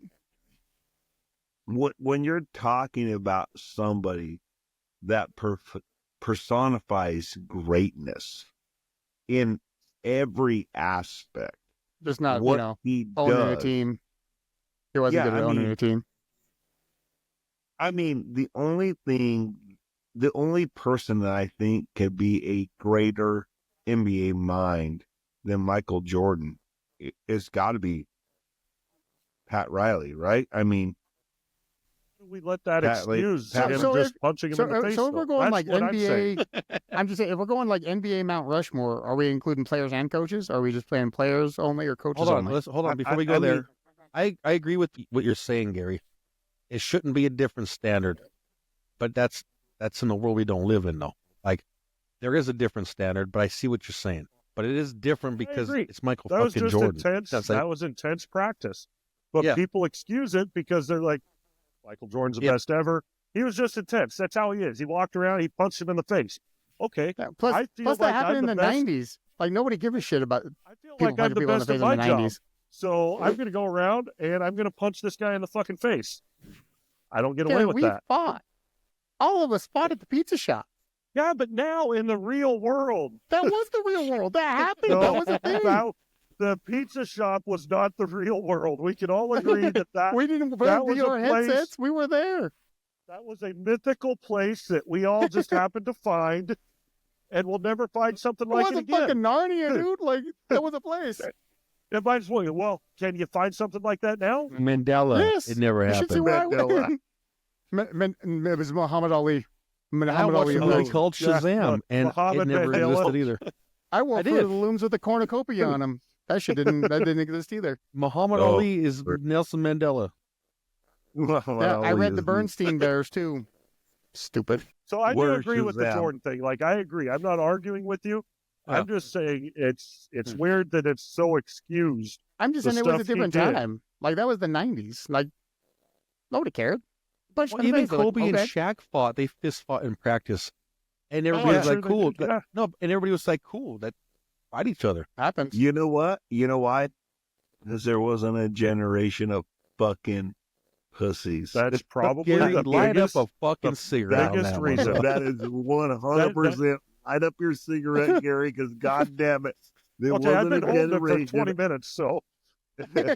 When you're talking about somebody that personifies greatness in every aspect, Just not, what you know, he owning a does. team. He wasn't Yeah, good at I owning mean, a team. I mean, the only person that I think could be a greater NBA mind than Michael Jordan it's got to be Pat Riley, right? I mean, We let that Pat, like, excuse Pat- him So just if- punching him in the face. So if we're though. going That's like what I'm saying. NBA, I'm just saying, if we're going like NBA Mount Rushmore, are we including players and coaches? Are we just playing players only or coaches Hold on, only? hold on. Before we I go mean- there, I agree with what you're saying, Gary. It shouldn't be a different standard, but that's in the world we don't live in, though. Like, there is a different standard, but I see what you're saying. But it is different because agree. it's Michael That was fucking just Jordan. intense. That's like- That was intense practice. But Yeah. people excuse it because they're like, Michael Jordan's the Yeah. best ever. He was just intense. That's how he is. He walked around, he punched him in the face. Okay. Yeah, I plus feel that like happened I'm in the the best- 90s. Like, nobody gave a shit about I feel people like I'm punching the people in the best face of in my the job. 90s. So I'm going to go around and I'm going to punch this guy in the fucking face. I don't get away Gary, with we that. fought. All of us fought at the pizza shop. Yeah, but now in the real world, That was the real world. That happened. no, That was a thing. the pizza shop was not the real world. We can all agree that We didn't that wear was a VR place- headsets. We were there. that was a mythical place that we all just happened to find, and we'll never find something It like it wasn't again. fucking Narnia, dude. Like, that was a place. It might as well. Well, can you find something like that now? Mandela. Yes. It never You should see happened. where I Mandela. went. It was Muhammad Ali. I Muhammad watched Ali. a movie Looms. called Yeah, Shazam, and Muhammad it never Mandela. existed either. I wore I Fruit did. of the Looms with a cornucopia on them. That didn't exist either. Muhammad Oh, Ali is sure. Nelson Mandela. Yeah, I read the Bernstein Bears too. Stupid. So I do Where's agree with the Shazam? Jordan thing. Like I agree. I'm not arguing with you. Yeah. I'm just saying it's weird that it's so excused. I'm just The saying it was a stuff he different did. time. Like that was the '90s. Like nobody cared. Bunch of Even fans were like, Kobe and okay. Shaq fought. They fist fought in practice, and Oh, everybody I'm was sure like, they "Cool." did, yeah. No, and everybody was like, "Cool." That fight each other. Happens. You know what? You know why? Because there wasn't a generation of fucking pussies. That's probably Gary, the light biggest. up a fucking the cigarette. on biggest that one, reason. bro. That is 100%. Light up your cigarette, Gary, because God damn it, there Okay, I've wasn't a been holding it for generation. 20 minutes, so All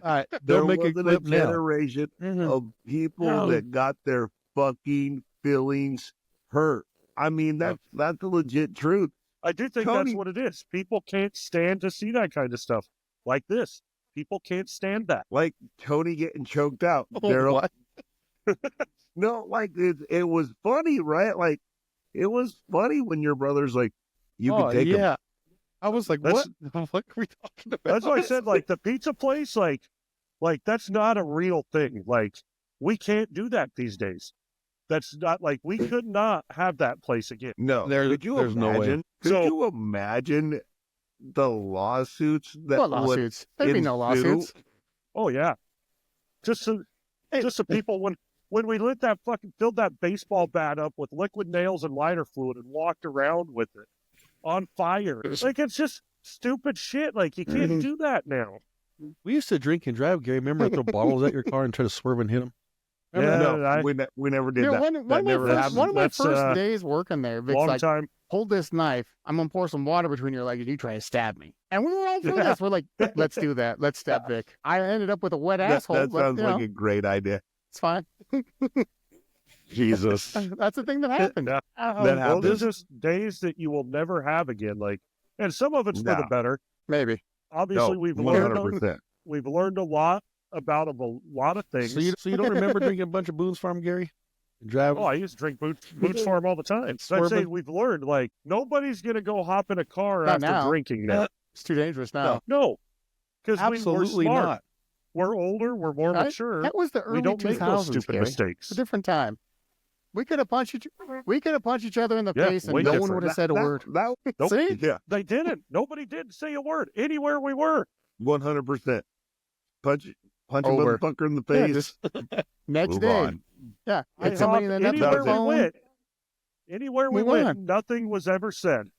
right, There they'll make a wasn't a clip now. generation of people No. that got their fucking feelings hurt. I mean, that's the legit truth. I do think Tony- that's what it is. People can't stand to see that kind of stuff like this. People can't stand that. Like Tony getting choked out. Oh, Daryl, what? no, like it was funny, right? Like it was funny when your brother's like, you can take him. yeah. I was like, That's- what? What are we talking about? That's why I said, like, the pizza place, like that's not a real thing. Like, we can't do that these days. That's not like we could not have that place again. No, There's no way. imagine? Could So- you imagine the lawsuits that What would lawsuits? There'd be no ensue? lawsuits. Oh yeah, just so people when we lit that fucking filled that baseball bat up with liquid nails and lighter fluid and walked around with it on fire, like it's just stupid shit. Like you can't do that now. We used to drink and drive, Gary. Remember, throw bottles at your car and try to swerve and hit them. Remember Yeah, that? No, we never did You know, that. one That of my never first, happened. one of my That's, first days working there, Vic's Long like, time. hold this knife. I'm gonna pour some water between your legs and you try to stab me. And we were all through Yeah. this. We're like, let's do that. Let's stab Vic. I ended up with a wet That, asshole. that but, sounds you like know, a great idea. it's fine. Jesus. That's the thing that happened. Yeah. Oh, That Those happened. are just days that you will never have again. Like, and some of it's for the No. better. maybe. Obviously, No, we've 100%. learned a lot about a lot of things. So you don't remember drinking a bunch of Boone's Farm, Gary? And drive? Oh, I used to drink Boots Farm all the time. So I'm Swerving. saying we've learned, like, nobody's going to go hop in a car Not after now. drinking now. It's too dangerous now. No. Because we're Absolutely smart. not. We're older. We're more Right? mature. That was the early We don't make those 2000s, stupid Gary. mistakes. It's a different time. We could have punched each other in the Yeah, face, and way no one different. would have said a word. That, Nope. See? yeah, They didn't. Nobody did say a word anywhere we were. 100%. Punch a Over. motherfucker in the Yeah, face. just next Move day. on. Yeah, I hit somebody in hopped the nuts with anywhere a we phone. went. Anywhere we We went, won. nothing was ever said.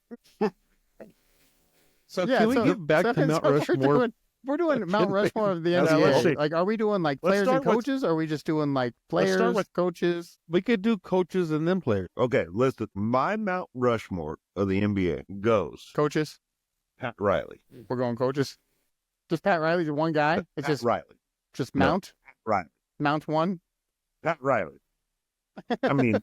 So Yeah, can we so- get back so- to Mount so Rushmore? We're doing Mount Rushmore of the Yeah, let's see. NBA. Like, are we doing like Let's players and start with- coaches, or are we just doing like Let's start players, with- coaches? We could do coaches and then players. Okay, listen. My Mount Rushmore of the NBA goes Coaches. Pat Riley. We're going coaches. Just Pat Riley's one guy. It's Pat just Riley. No. Mount. Riley. Mount one. Pat Riley. I mean,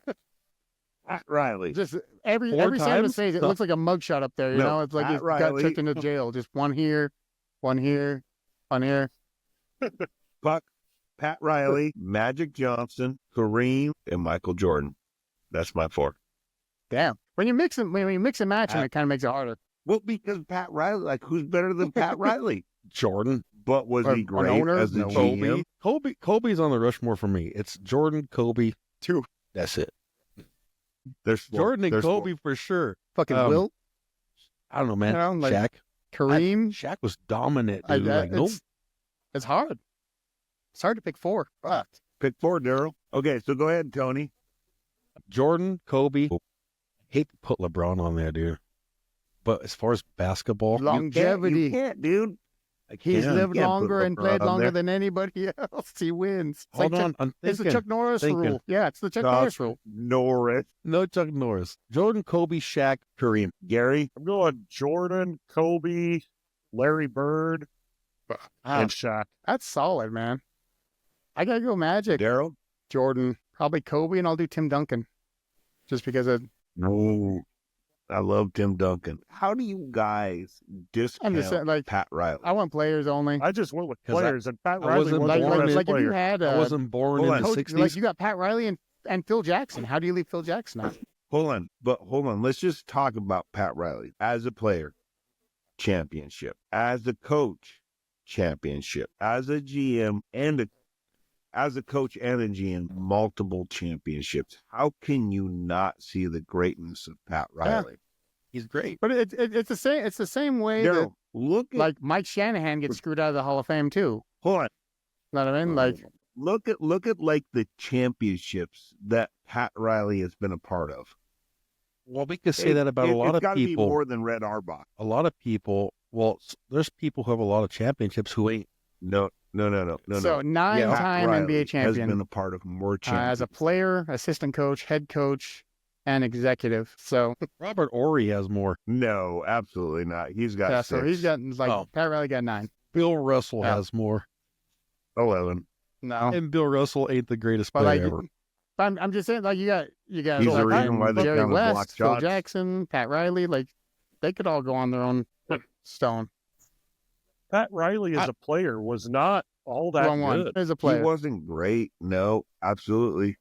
Pat Riley. Just every Four time it times? says it No. looks like a mugshot up there. You No, know, it's like Pat he's got Riley. checked into jail. Just one here, one here, one here. Puck, Pat Riley, Magic Johnson, Kareem, and Michael Jordan. That's my four. Damn. When you mix them, when you mix and match them, Pat- it kind of makes it harder. Well, because Pat Riley, like, who's better than Pat Riley? Jordan, But was Or he an great owner? as a No. GM? Kobe's on the Rushmore for me. It's Jordan, Kobe, Two. That's it. There's four. Jordan and There's four. Kobe for sure. Fucking Um, Wilt, I don't know, man. You know, like- Shaq. Kareem. Shaq was dominant, dude. Like, no, It's hard. It's hard to pick four. Fuck. Pick four, Daryl. Okay, so go ahead, Tony. Jordan, Kobe. Oh. Hate to put LeBron on there, dude. But as far as basketball, Longevity. You can't, dude. He's Yeah, lived you can't put longer and LeBron played on longer there. than anybody else. He wins. It's hold like on. I'm It's the thinking. Chuck Norris thinking. rule. Yeah, it's the Chuck Chuck Norris rule. Norris. No Chuck Norris. Jordan, Kobe, Shaq, Kareem. Gary. I'm going Jordan, Kobe, Larry Bird, Ah, and Shaq. that's solid, man. I gotta go Magic. Daryl. Jordan, probably Kobe, and I'll do Tim Duncan, just because of No. I love Tim Duncan. How do you guys I'm discount just saying, like Pat Riley? I want players only. I just went with 'Cause I- players, and Pat I Riley wasn't was Like, the born best like if you player. had I wasn't born hold in on. the coach, 60s. like you got Pat Riley and Phil Jackson. How do you leave Phil Jackson out? Hold on. Let's just talk about Pat Riley as a player, championship. As a coach, championship. As a GM and a as a coach and a GM, multiple championships. How can you not see the greatness of Pat Riley? He's great. But it's the same. It's the same way that Daryl, look at like Mike Shanahan gets screwed out of the Hall of Fame too. hold on. Know what I mean? Like Look at like the championships that Pat Riley has been a part of. Well, we could say that about a lot It's of gotta be people. more than Red Auerbach. A lot of people. Well, there's people who have a lot of championships who ain't. No. so nine-time Pat Riley NBA has champion been a part of more as championships. a player, assistant coach, head coach, and executive. So Robert Ory has more. No, absolutely not. He's got yeah, 6. so he's got like Oh. Pat Riley got 9. Bill Russell Yeah. has more. 11. No, And Bill Russell ain't the greatest but player like ever. I'm just saying, like you got He's like, the reason why they Jerry count as block West, Phil shots. Jackson, Pat Riley, like they could all go on their own stone. Pat Riley as a player was not all that Wrong one good. as a He player. wasn't great. No, absolutely.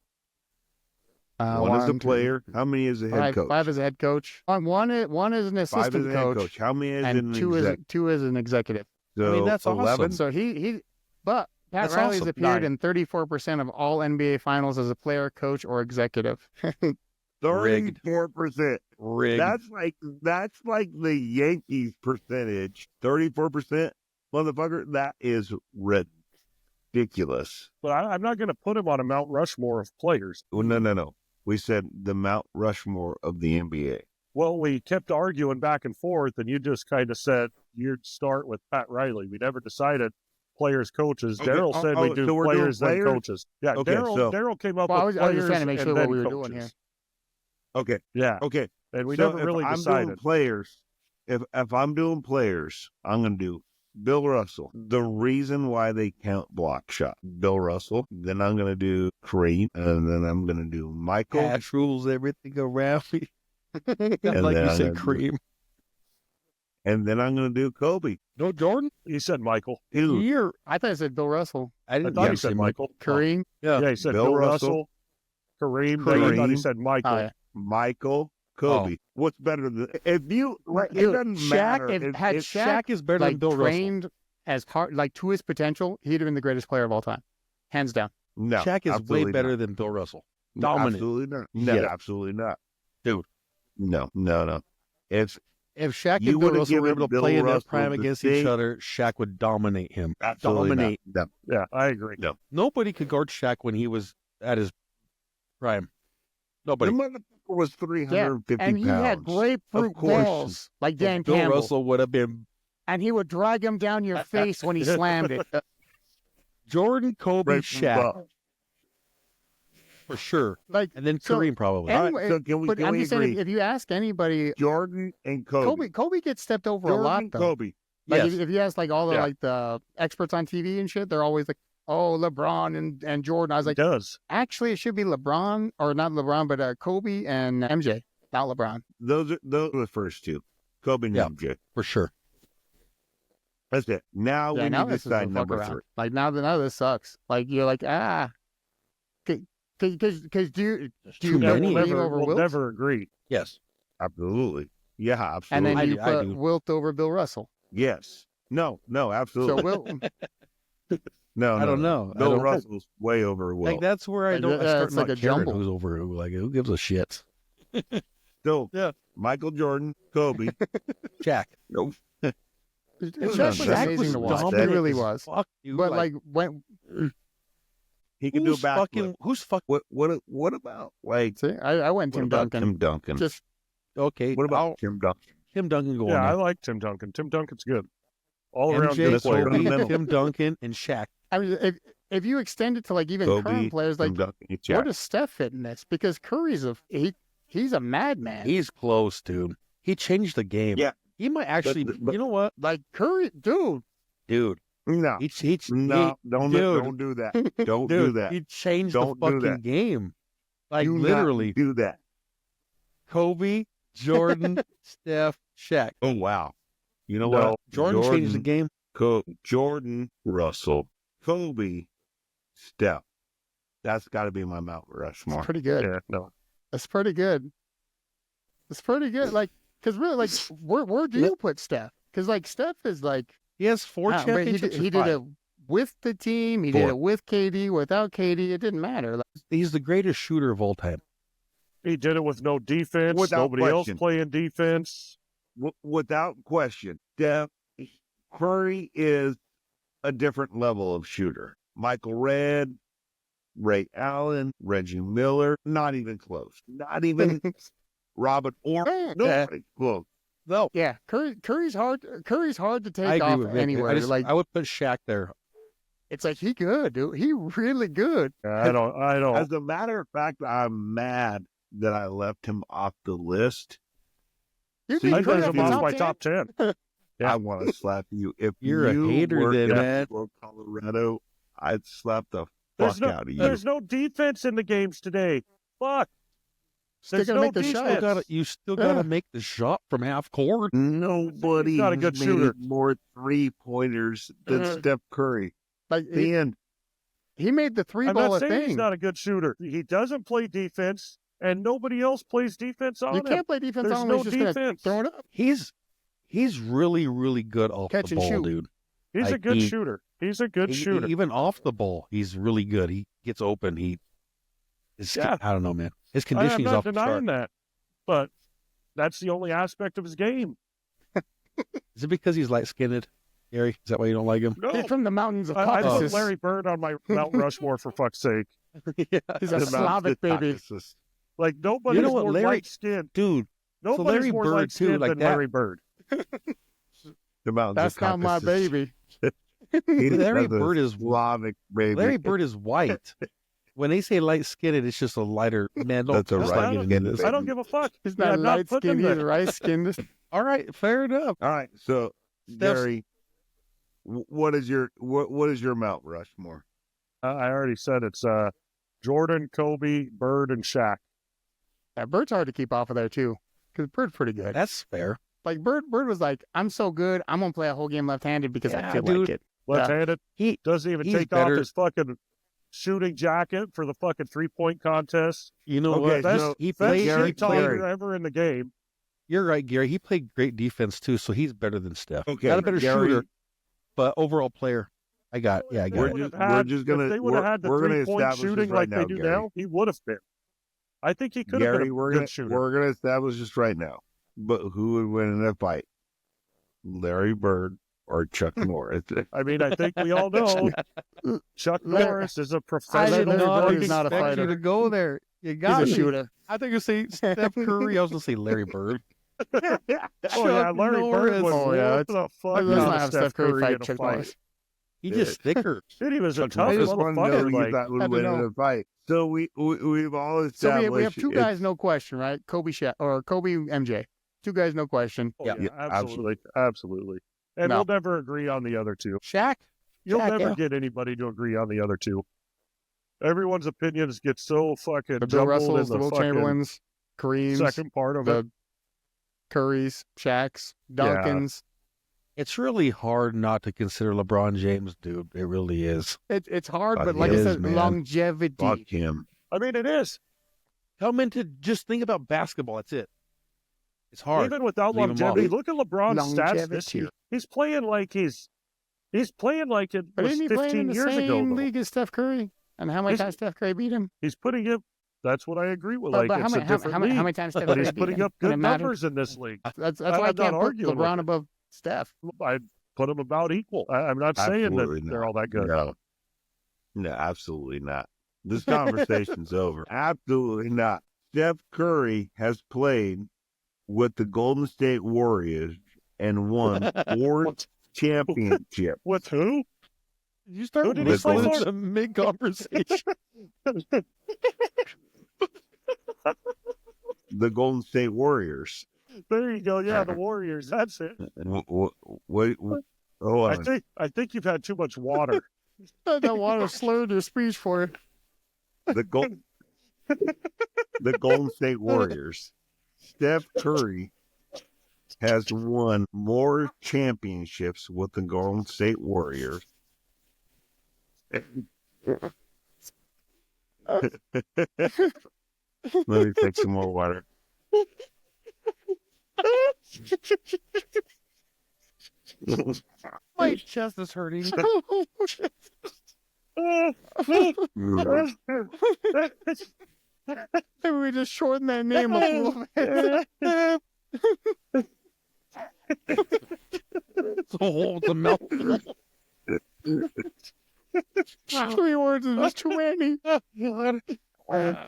One as a 1, 2, player. How many as a head coach? 5 as a head coach. One is an 5 as assistant a head coach, coach. How many as and an 2 exec? is an executive. So mean, that's 11. So but Pat That's Riley's awesome. appeared in 34% of all NBA finals as a player, coach, or executive. 34%. Rigged. That's like the Yankees percentage. 34%. Motherfucker, that is ridiculous. But I'm not going to put him on a Mount Rushmore of players. Well, no. We said the Mount Rushmore of the NBA. Well, we kept arguing back and forth, and you just kind of said you'd start with Pat Riley. We never decided players, coaches. Okay. Daryl said we do so we're doing players, then players? coaches. Yeah, Okay, so- Daryl came up Well, I with was just players trying to make and sure what then we were coaches. doing here. Okay. Yeah, Okay. and we So never if really I'm decided. doing players, if I'm doing players, I'm gonna do Bill Russell. The reason why they count block shot, Bill Russell. Then I'm gonna do Kareem, and then I'm gonna do Michael. Cash rules everything around me. like then you I'm said, gonna cream. And then I'm gonna do Kobe. No, Jordan. He said Michael. Dude, You're. I thought I said Bill Russell, I I didn't. thought Yeah, he said Michael. Kareem. Yeah. Yeah, he said Bill Bill Russell. Russell, Kareem. Then I thought he Kareem. said Michael. Oh, yeah. Michael, Kobe. What's better than if you? It Dude, doesn't Shaq, matter. if had Shaq Shaq is better than like Bill Russell. trained as hard, like to his potential, he'd have been the greatest player of all time, hands down. No, Shaq is way absolutely better not. than Bill Russell. No, Dominant. absolutely not. No, Yeah. absolutely not, Dude. No. If If Shaq You and Bill would've Russell were given able to Bill play in their Russell prime the against same- each other, Shaq would dominate him. absolutely Dominate. not. No. Yeah, I agree. Nobody could guard Shaq when he was at his prime. Nobody. The motherfucker was 350 And he pounds. had grapefruit Of course. balls like Dan Bill Campbell, Russell would have been and he would drag him down your face when he slammed it. Jordan, Kobe, Right, Shaq well, for sure, Like, and then So- Kareem probably. all right, anyway, so can we, but can I'm we just agree? saying, if you ask anybody, Jordan and Kobe. Kobe gets stepped over Jordan, a lot though. Kobe. Like Yes. if you ask like all the Yeah. like the experts on TV and shit, they're always like, "Oh, LeBron and Jordan." I was He like, does. actually, it should be LeBron or not LeBron, but Kobe and MJ, not LeBron. Those are the first two. Kobe and Yeah. MJ. For sure. That's it. Now Yeah, we now need to this is a decide fuck number around. 3. Like now this sucks. Like you're like because do you Too put many. Kareem over We'll Wilt, never agree. Yes. Absolutely. Yeah, absolutely. and then I you do- I put do. Wilt over Bill Russell. yes. No, So absolutely. Wilt, no, I don't know. I Bill don't- Russell's way over Will. Like that's where I Like, don't. I yeah, start it's not like a caring jumble. who's over who. Like who gives a shit? So, Yeah. Michael Jordan, Kobe. Shaq. Nope. Shaq Shaq was was amazing to watch. He dominant really as was. Fuck, dude. But like when He can do a who's backflip. fucking? Who's fucking? What about like see, I went what Tim about Duncan. Tim Duncan? Just Okay. What about Tim Duncan? Tim Duncan going Yeah, I there? like Tim Duncan. Tim Duncan's good. All around MJ, good player. Kobe. Kobe, Fundamental. Tim Duncan, and Shaq. I mean, if you extend it to like even Kobe, current players, like Tim Duncan, where Shaq. does Steph fit in this? Because Curry's he's a madman. He's close, dude. He changed the game. Yeah. He might actually. but- you know what, Like Curry, dude. dude? No, Don't don't do that. Don't do dude, that. he changed Don't the do fucking that. game. Like Do not literally, do that. Kobe, Jordan, Steph, Shaq. Oh wow. You know No. what? Jordan changed the game. Jordan, Russell, Kobe, Steph. That's got to be my Mount Rushmore. It's pretty good. Yeah, no. It's pretty good. It's pretty good. Like, because really, like, where do you put Steph? Because like Steph is like He has 4 I don't know, but championships. He or did 5? a with the team. He did it with KD, without KD. It didn't matter. Like, He's the greatest shooter of all time. He did it with no defense. Without Nobody question. else playing defense. Without question, Steph Curry is a different level of shooter. Michael Redd, Ray Allen, Reggie Miller, not even close. Not even Robert Ory. Nobody close. No, yeah, Curry's hard. Curry's hard to I take agree off with Vic. anywhere. I would put Shaq there. It's like he good, dude. He really good. I don't. As a matter of fact, I'm mad that I left him off the list. You See, I think put Curry's him in off my your top 10. Yeah. I want to slap you. If You're a you hater were then, in man. Colorado, I'd slap the There's fuck no, out of you. there's no defense in the games today. Fuck. Still There's gotta no make the shot. defense. You still gotta Yeah. make the shot from half court. Nobody He's not a good has shooter. made more 3-pointers than Steph Curry. Like The end. he made the three I'm ball not a saying he's thing. not a good shooter. He doesn't play defense, and nobody else plays defense on You him. can't play defense There's on him. no He's just gonna defense. throw it up. He's really, really good off Catch the and ball, shoot. dude. He's a Like, good he- shooter. He's a good shooter. Even off the ball, he's really good. He gets open. Yeah. I don't know, man. His I'm conditioning's not off the denying chart. that, but that's the only aspect of his game. Is it because he's light skinned, Gary? Is that why you don't like him? No, He's from the mountains of I put Caucasus. Larry Bird on my Mount Rushmore for fuck's sake. Yeah. He's a The Slavic Mount baby. Caucasus. Like nobody's what, more Larry- light skinned. Dude, Nobody's Larry more Bird, light skinned too, like than that- Larry Bird. The mountains That's of not my Caucasus. baby. He's Larry another Bird is- Slavic baby. Larry Bird is white. When they say light skinned, it's just a lighter man. Don't, That's a let's right not get into skinned this. I don't give a fuck. He's Yeah, not I'm not light putting skinned. him He's there. right skinned. All right, fair enough. All right, so Steph's- Gary, what is your Mount Rushmore? I already said it's Jordan, Kobe, Bird, and Shaq. Yeah, Bird's hard to keep off of there too, because Bird's pretty good. That's fair. Like Bird was like, I'm so good, I'm gonna play a whole game left-handed because I Yeah, feel dude. like it. Left-handed. He Doesn't even he's take better- off his fucking shooting jacket for the fucking 3-point contest. You know Okay, what? Best, so he best played. Gary- shooting Gary. player ever in the game. You're right, Gary. He played great defense too, so he's better than Steph. Okay, Not a better Gary, shooter, but overall player. I got it. If they We're would just- have had- we're just gonna- if they would have we're- had the we're gonna 3-point establish this shooting right like now, they do Gary. now, he would have been. I think he could have Gary, been a we're good gonna shooter. we're gonna establish this right now. But who would win in a fight? Larry Bird or Chuck Norris? I mean, I think we all know Chuck Larry- Norris is a I professional. did not Larry fucking Bird's not a expect fighter. you to go there. You got He's a me. shooter. I think you say Steph Curry. I was gonna say Larry Bird. Oh yeah, Chuck Larry Norris. Bird was Oh, yeah, what the fuck Let's out not of have Steph Curry fight in a Chuck fight. Norris. He just thicker. Dude, he was a Chuck tough I Norris. just want to know motherfucker. who Like, thought would had to win in know. a fight. So we've all So established. we have two it's- guys, no question, right? Kobe or Kobe MJ. Two guys, no question. oh, Yeah. yeah, Yeah, absolutely. And No. we'll never agree on the other two. Shaq. You'll Shaq, never yeah. get anybody to agree on the other two. Everyone's opinions get so fucking The Bill jumbled in Russells, the the Will fucking Chamberlains, Kareems, second part of it. the Currys, Shaqs, Duncans. It's really hard not to consider LeBron James, dude. It really is. It's hard, Fuck but like I is, said, man. longevity. Fuck him. I mean, it is. Come into just think about basketball. That's it. It's hard. Even without Leave 'em longevity, off. look at LeBron's stats this Longevity. year. He's playing like it But was isn't he playing in 15 the years same ago. Though. league as Steph Curry? And how many He's- times Steph Curry beat him? He's putting it. That's what I agree with. But Like how it's many, a how, different how, many, how league, many times Steph but Curry he's beat putting him? up And it good matters. numbers in this league. That's I'm why I not can't put arguing with LeBron it. above Steph. I put them about equal. I'm not saying Absolutely that they're not. all that good. No, absolutely not. This conversation's over. Absolutely not. Steph Curry has played with the Golden State Warriors and won 4 championships. With who? You start Who did he play whistling for? to mid conversation. The Golden State Warriors. There you go. Yeah, the Warriors. That's it. What? Hold on. I think you've had too much water. I don't want to slur your speech for it. The Golden State Warriors. Steph Curry has won more championships with the Golden State Warriors. Let me take some more water. My chest is hurting. Maybe we just shorten that name a little bit. Oh, the mouth. 3 words is just too many. You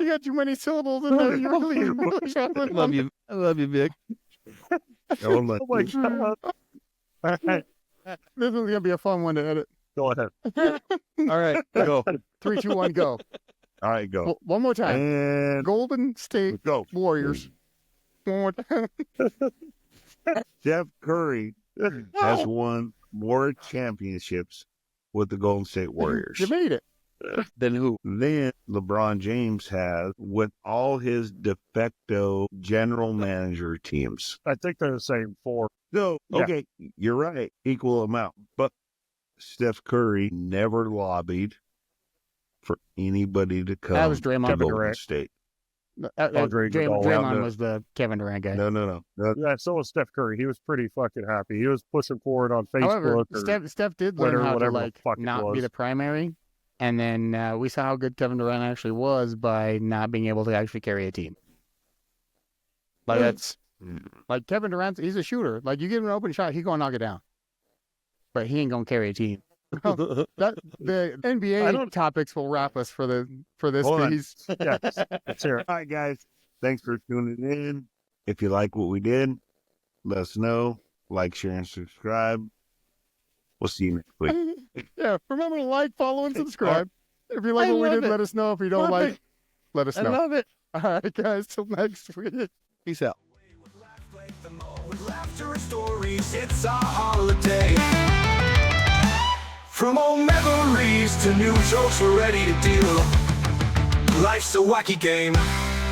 got too many syllables in there. You really I love you. I love you, Vic. Don't let Oh my God. All right, This is gonna be a fun one to edit. go ahead. All right, go. 3, 2, 1, go. All right, go. One more time. And Golden State go. Warriors. One more time. Steph Curry has won more championships with the Golden State Warriors You made it. Then who? than LeBron James has with all his de facto general manager teams. I think they're the same 4. So, Yeah. okay, you're right, equal amount. But Steph Curry never lobbied for anybody to come That was Draymond. to Kevin Golden Durant. State. Andre Iguodala. Draymond was the Kevin Durant guy. No. Yeah, so was Steph Curry. He was pretty fucking happy. He was pushing for it on Facebook. However, or Steph did learn Twitter, how to whatever the like fuck it not be was. the primary, and then we saw how good Kevin Durant actually was by not being able to actually carry a team. Like that's like Kevin Durant. He's a shooter. Like you give him an open shot, he gonna knock it down, but he ain't gonna carry a team. That the I NBA don't- topics will wrap us for this Hold on. piece. Yeah, let's hear it. All right, guys. Thanks for tuning in. If you like what we did, let us know. Like, share, and subscribe. We'll see you next week. Yeah, remember to like, follow, and subscribe. If you like I what we love did, it. let us know. If you don't Love like, it. let us I know. love it. All right, guys. Till next week. Peace out. With laughter and stories, it's our holiday. From old memories to new jokes, we're ready to deal. Life's a wacky game.